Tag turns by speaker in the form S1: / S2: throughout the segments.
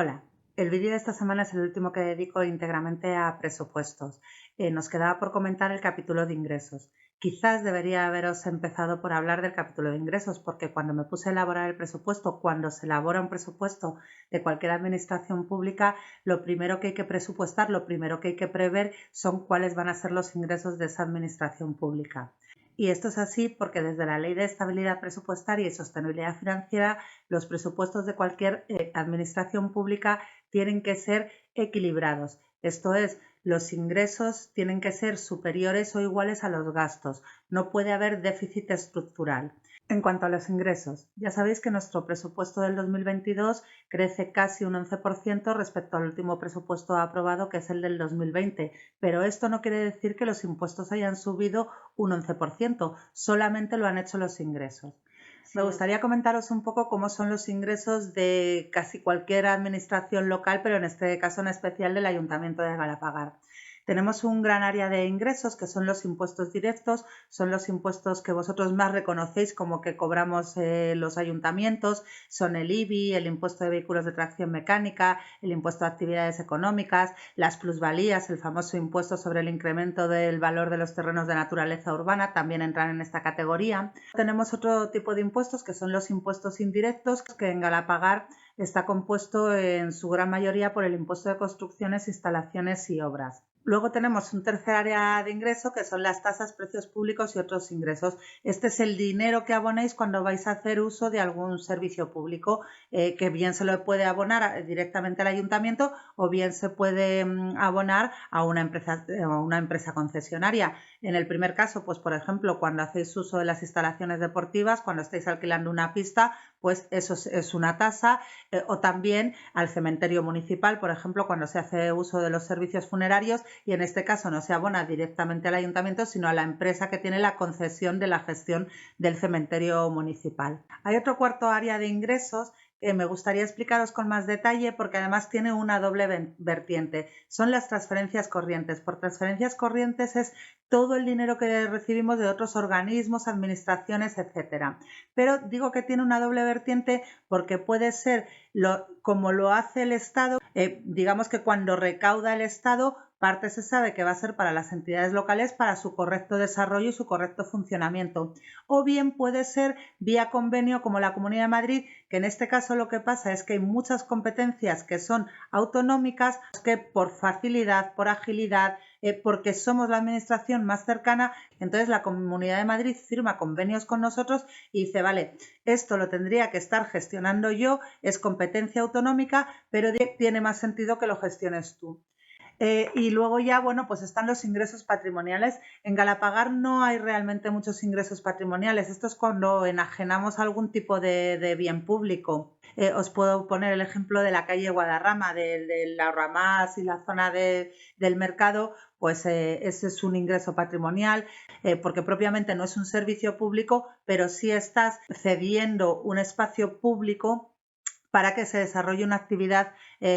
S1: Hola, el vídeo de esta semana es el último que dedico íntegramente a presupuestos. Nos quedaba por comentar el capítulo de ingresos. Quizás debería haberos empezado por hablar del capítulo de ingresos, porque cuando me puse a elaborar el presupuesto, cuando se elabora un presupuesto de cualquier administración pública, lo primero que hay que presupuestar, lo primero que hay que prever son cuáles van a ser los ingresos de esa administración pública. Y esto es así porque desde la Ley de Estabilidad Presupuestaria y Sostenibilidad Financiera, los presupuestos de cualquier administración pública tienen que ser equilibrados. Esto es, los ingresos tienen que ser superiores o iguales a los gastos. No puede haber déficit estructural. En cuanto a los ingresos, ya sabéis que nuestro presupuesto del 2022 crece casi un 11% respecto al último presupuesto aprobado, que es el del 2020, pero esto no quiere decir que los impuestos hayan subido un 11%, solamente lo han hecho los ingresos. Me gustaría comentaros un poco cómo son los ingresos de casi cualquier administración local, pero en este caso en especial del Ayuntamiento de Galapagar. Tenemos un gran área de ingresos que son los impuestos directos, son los impuestos que vosotros más reconocéis como que cobramos los ayuntamientos, son el IBI, el impuesto de vehículos de tracción mecánica, el impuesto de actividades económicas, las plusvalías, el famoso impuesto sobre el incremento del valor de los terrenos de naturaleza urbana, también entran en esta categoría. Tenemos otro tipo de impuestos que son los impuestos indirectos, que en Galapagar está compuesto en su gran mayoría por el impuesto de construcciones, instalaciones y obras. Luego tenemos un tercer área de ingreso que son las tasas, precios públicos y otros ingresos. Este es el dinero que abonéis cuando vais a hacer uso de algún servicio público, que bien se lo puede abonar directamente al ayuntamiento o bien se puede abonar a una empresa concesionaria. En el primer caso, pues por ejemplo, cuando hacéis uso de las instalaciones deportivas, cuando estáis alquilando una pista, pues eso es una tasa, o también al cementerio municipal, por ejemplo, cuando se hace uso de los servicios funerarios, y en este caso no se abona directamente al ayuntamiento, sino a la empresa que tiene la concesión de la gestión del cementerio municipal. Hay otro cuarto área de ingresos que me gustaría explicaros con más detalle porque además tiene una doble vertiente. Son las transferencias corrientes. Por transferencias corrientes es todo el dinero que recibimos de otros organismos, administraciones, etcétera. Pero digo que tiene una doble vertiente porque puede ser como lo hace el Estado, digamos que cuando recauda el Estado, parte se sabe que va a ser para las entidades locales para su correcto desarrollo y su correcto funcionamiento. O bien puede ser vía convenio como la Comunidad de Madrid, que en este caso lo que pasa es que hay muchas competencias que son autonómicas que por facilidad, por agilidad, porque somos la administración más cercana, entonces la Comunidad de Madrid firma convenios con nosotros y dice, vale, esto lo tendría que estar gestionando yo, es competencia autonómica, pero tiene más sentido que lo gestiones tú. Y luego ya, bueno, pues están los ingresos patrimoniales. En Galapagar no hay realmente muchos ingresos patrimoniales. Esto es cuando enajenamos algún tipo de bien público. Os puedo poner el ejemplo de la calle Guadarrama, de la Ramás y la zona del mercado, pues ese es un ingreso patrimonial, porque propiamente no es un servicio público, pero sí estás cediendo un espacio público para que se desarrolle una actividad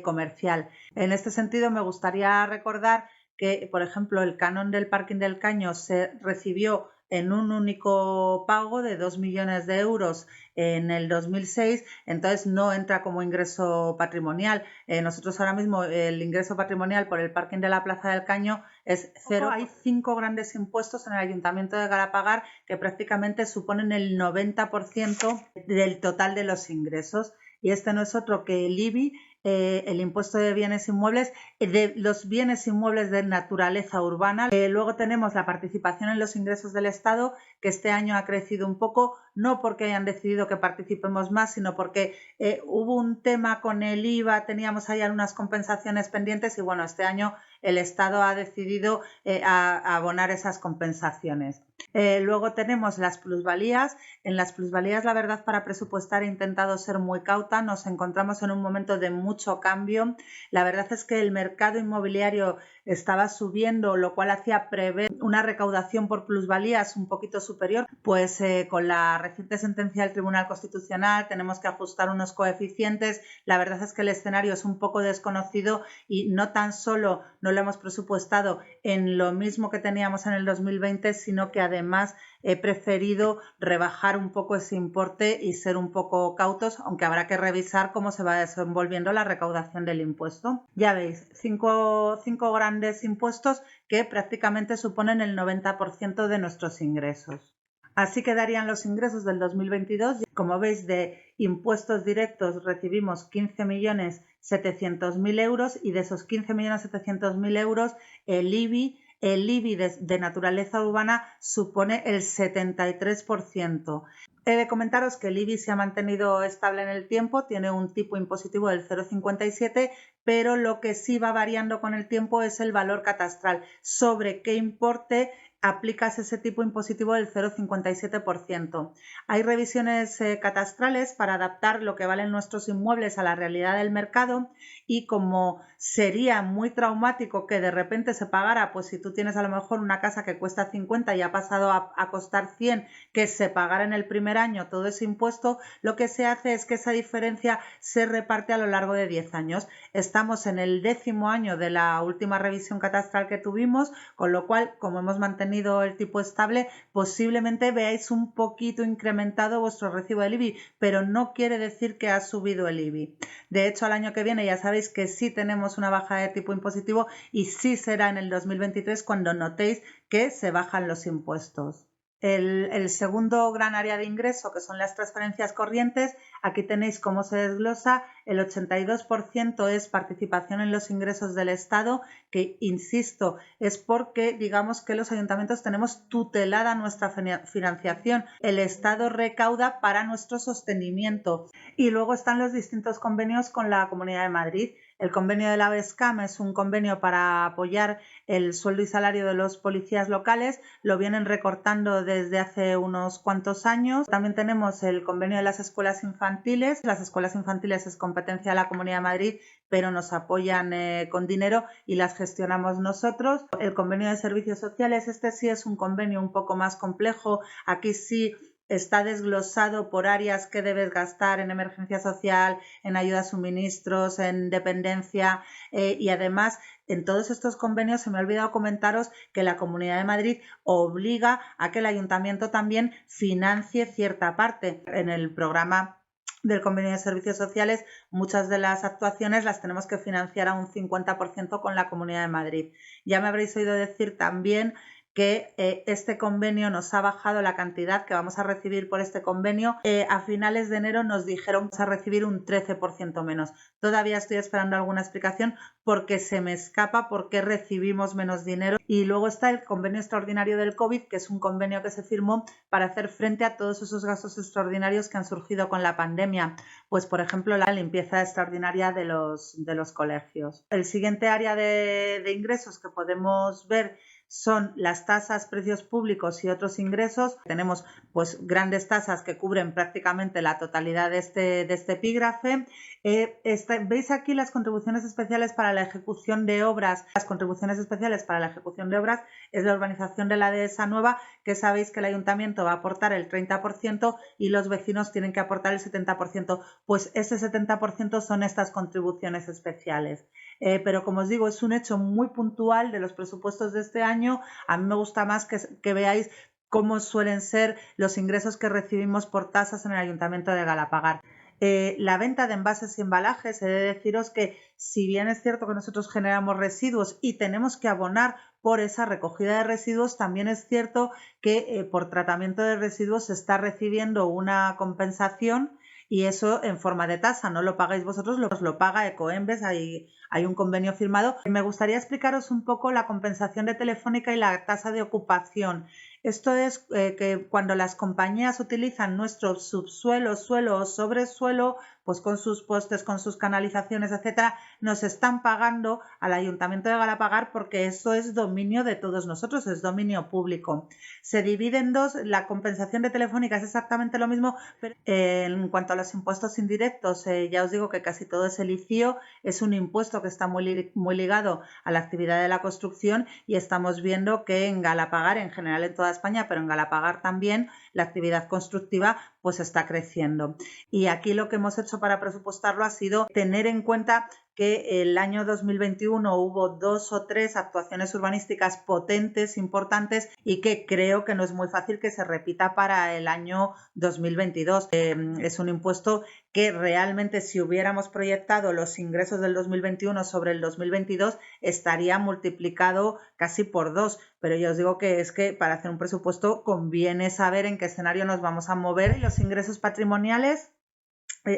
S1: comercial. En este sentido, me gustaría recordar que, por ejemplo, el canon del Parking del Caño se recibió en un único pago de 2 millones de euros en el 2006, entonces no entra como ingreso patrimonial. Nosotros ahora mismo el ingreso patrimonial por el parking de la Plaza del Caño es cero. Hay 5 grandes impuestos en el Ayuntamiento de Galapagar que prácticamente suponen el 90% del total de los ingresos. Y este no es otro que el IBI, el impuesto de bienes inmuebles, de los bienes inmuebles de naturaleza urbana. Luego tenemos la participación en los ingresos del Estado, que este año ha crecido un poco, no porque hayan decidido que participemos más, sino porque hubo un tema con el IVA, teníamos ahí algunas compensaciones pendientes y bueno, este año el Estado ha decidido a abonar esas compensaciones. Luego tenemos las plusvalías. En las plusvalías, la verdad, para presupuestar he intentado ser muy cauta. Nos encontramos en un momento de mucho cambio. La verdad es que el mercado inmobiliario estaba subiendo, lo cual hacía prever una recaudación por plusvalías un poquito superior. Pues con la reciente sentencia del Tribunal Constitucional, tenemos que ajustar unos coeficientes. La verdad es que el escenario es un poco desconocido y no tan solo no lo hemos presupuestado en lo mismo que teníamos en el 2020, sino que además he preferido rebajar un poco ese importe y ser un poco cautos, aunque habrá que revisar cómo se va desenvolviendo la recaudación del impuesto. Ya veis, cinco grandes impuestos que prácticamente suponen el 90% de nuestros ingresos. Así quedarían los ingresos del 2022. Como veis, de impuestos directos recibimos 15.700.000 euros y de esos 15.700.000 euros el IBI de naturaleza urbana supone el 73%. He de comentaros que el IBI se ha mantenido estable en el tiempo, tiene un tipo impositivo del 0,57, pero lo que sí va variando con el tiempo es el valor catastral, sobre qué importe aplicas ese tipo impositivo del 0,57%. Hay revisiones catastrales para adaptar lo que valen nuestros inmuebles a la realidad del mercado y como sería muy traumático que de repente se pagara, pues si tú tienes a lo mejor una casa que cuesta 50 y ha pasado a costar 100, que se pagara en el primer año todo ese impuesto, lo que se hace es que esa diferencia se reparte a lo largo de 10 años. Estamos en el 10º año de la última revisión catastral que tuvimos, con lo cual, como hemos mantenido el tipo estable, posiblemente veáis un poquito incrementado vuestro recibo del IBI, pero no quiere decir que ha subido el IBI. De hecho, al año que viene ya sabéis que sí tenemos una baja de tipo impositivo y sí será en el 2023 cuando notéis que se bajan los impuestos. El segundo gran área de ingreso, que son las transferencias corrientes, aquí tenéis cómo se desglosa. El 82% es participación en los ingresos del Estado, que, insisto, es porque digamos que los ayuntamientos tenemos tutelada nuestra financiación. El Estado recauda para nuestro sostenimiento. Y luego están los distintos convenios con la Comunidad de Madrid. El convenio de la BESCAM es un convenio para apoyar el sueldo y salario de los policías locales. Lo vienen recortando desde hace unos cuantos años. También tenemos el convenio de las escuelas infantiles. Las escuelas infantiles es competencia de la Comunidad de Madrid, pero nos apoyan con dinero y las gestionamos nosotros. El convenio de servicios sociales, este sí es un convenio un poco más complejo. Aquí sí está desglosado por áreas que debes gastar en emergencia social, en ayuda a suministros, en dependencia y además en todos estos convenios se me ha olvidado comentaros que la Comunidad de Madrid obliga a que el ayuntamiento también financie cierta parte. En el programa del convenio de servicios sociales muchas de las actuaciones las tenemos que financiar a un 50% con la Comunidad de Madrid. Ya me habréis oído decir también que este convenio nos ha bajado la cantidad que vamos a recibir por este convenio. A finales de enero nos dijeron que vamos a recibir un 13% menos. Todavía estoy esperando alguna explicación porque se me escapa por qué recibimos menos dinero. Y luego está el convenio extraordinario del COVID, que es un convenio que se firmó para hacer frente a todos esos gastos extraordinarios que han surgido con la pandemia. Pues, por ejemplo, la limpieza extraordinaria de los colegios. El siguiente área de ingresos que podemos ver son las tasas, precios públicos y otros ingresos. Tenemos pues grandes tasas que cubren prácticamente la totalidad de este epígrafe. Veis aquí las contribuciones especiales para la ejecución de obras. Las contribuciones especiales para la ejecución de obras es la urbanización de la dehesa nueva, que sabéis que el ayuntamiento va a aportar el 30% y los vecinos tienen que aportar el 70%. Pues ese 70% son estas contribuciones especiales. Pero como os digo, es un hecho muy puntual de los presupuestos de este año. A mí me gusta más que veáis cómo suelen ser los ingresos que recibimos por tasas en el Ayuntamiento de Galapagar. La venta de envases y embalajes, he de deciros que si bien es cierto que nosotros generamos residuos y tenemos que abonar por esa recogida de residuos, también es cierto que por tratamiento de residuos se está recibiendo una compensación y eso en forma de tasa, no lo pagáis vosotros, lo paga Ecoembes, hay un convenio firmado. Me gustaría explicaros un poco la compensación de Telefónica y la tasa de ocupación. Esto es que cuando las compañías utilizan nuestro subsuelo, suelo o sobresuelo, pues con sus postes, con sus canalizaciones, etcétera, nos están pagando al Ayuntamiento de Galapagar porque eso es dominio de todos nosotros, es dominio público. Se divide en dos, la compensación de Telefónica es exactamente lo mismo, pero en cuanto a los impuestos indirectos, ya os digo que casi todo es el ICIO, es un impuesto que está muy ligado a la actividad de la construcción y estamos viendo que en Galapagar, en general en toda España, pero en Galapagar también la actividad constructiva pues está creciendo. Y aquí lo que hemos hecho para presupuestarlo ha sido tener en cuenta que el año 2021 hubo 2 o 3 actuaciones urbanísticas potentes, importantes, y que creo que no es muy fácil que se repita para el año 2022. Es un impuesto que realmente, si hubiéramos proyectado los ingresos del 2021 sobre el 2022, estaría multiplicado casi por 2. Pero yo os digo que es que para hacer un presupuesto conviene saber en qué escenario nos vamos a mover. Y los ingresos patrimoniales,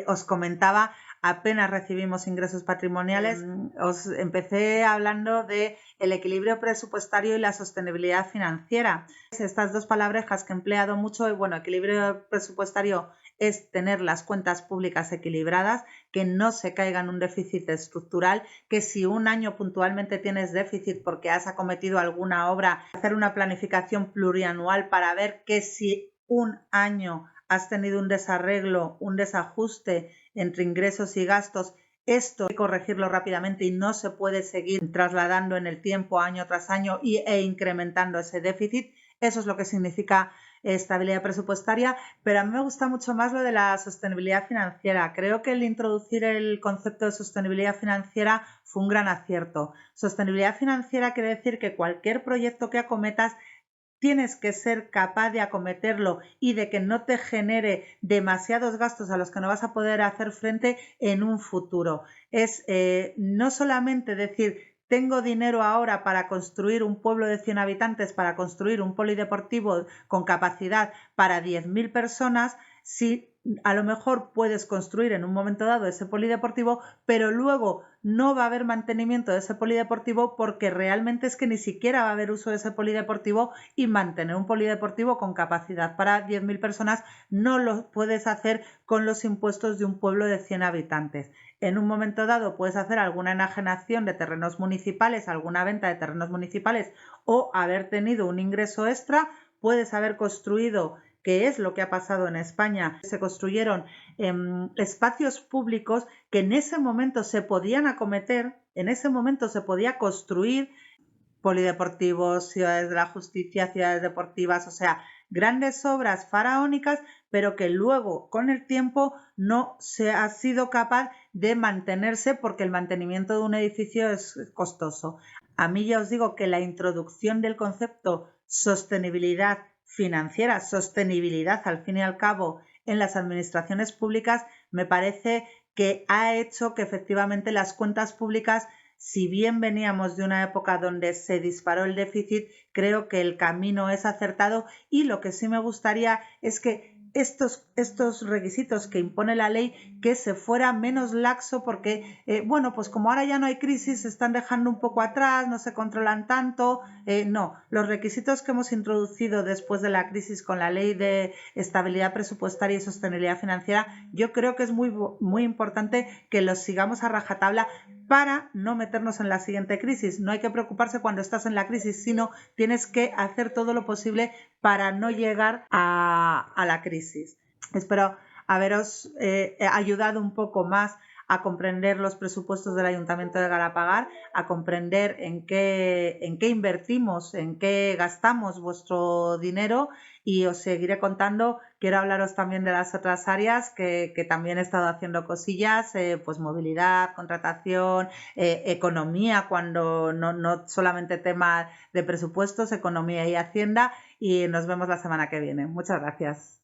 S1: os comentaba, apenas recibimos ingresos patrimoniales. Os empecé hablando de el equilibrio presupuestario y la sostenibilidad financiera. Estas dos palabrejas que he empleado mucho, bueno, equilibrio presupuestario es tener las cuentas públicas equilibradas, que no se caiga en un déficit estructural, que si un año puntualmente tienes déficit porque has acometido alguna obra, hacer una planificación plurianual para ver que si un año has tenido un desarreglo, un desajuste entre ingresos y gastos, esto hay que corregirlo rápidamente y no se puede seguir trasladando en el tiempo año tras año e incrementando ese déficit. Eso es lo que significa estabilidad presupuestaria, pero a mí me gusta mucho más lo de la sostenibilidad financiera. Creo que el introducir el concepto de sostenibilidad financiera fue un gran acierto. Sostenibilidad financiera quiere decir que cualquier proyecto que acometas tienes que ser capaz de acometerlo y de que no te genere demasiados gastos a los que no vas a poder hacer frente en un futuro. Es no solamente decir, tengo dinero ahora para construir un pueblo de 100 habitantes, para construir un polideportivo con capacidad para 10.000 personas, si a lo mejor puedes construir en un momento dado ese polideportivo, pero luego no va a haber mantenimiento de ese polideportivo porque realmente es que ni siquiera va a haber uso de ese polideportivo, y mantener un polideportivo con capacidad para 10.000 personas no lo puedes hacer con los impuestos de un pueblo de 100 habitantes. En un momento dado puedes hacer alguna enajenación de terrenos municipales, alguna venta de terrenos municipales o haber tenido un ingreso extra, puedes haber construido, que es lo que ha pasado en España. Se construyeron espacios públicos que en ese momento se podían acometer, en ese momento se podía construir polideportivos, ciudades de la justicia, ciudades deportivas, o sea, grandes obras faraónicas, pero que luego con el tiempo no se ha sido capaz de mantenerse porque el mantenimiento de un edificio es costoso. A mí ya os digo que la introducción del concepto sostenibilidad financiera, sostenibilidad al fin y al cabo en las administraciones públicas, me parece que ha hecho que efectivamente las cuentas públicas, si bien veníamos de una época donde se disparó el déficit, creo que el camino es acertado, y lo que sí me gustaría es que estos requisitos que impone la ley, que se fuera menos laxo, porque bueno, pues como ahora ya no hay crisis, se están dejando un poco atrás, no se controlan tanto. No, los requisitos que hemos introducido después de la crisis con la ley de estabilidad presupuestaria y sostenibilidad financiera, yo creo que es muy importante que los sigamos a rajatabla para no meternos en la siguiente crisis. No hay que preocuparse cuando estás en la crisis, sino tienes que hacer todo lo posible para no llegar a la crisis. Espero haberos ayudado un poco más a comprender los presupuestos del Ayuntamiento de Galapagar, a comprender en qué invertimos, en qué gastamos vuestro dinero, y os seguiré contando. Quiero hablaros también de las otras áreas que también he estado haciendo cosillas, pues movilidad, contratación, economía, cuando no solamente tema de presupuestos, economía y hacienda, y nos vemos la semana que viene. Muchas gracias.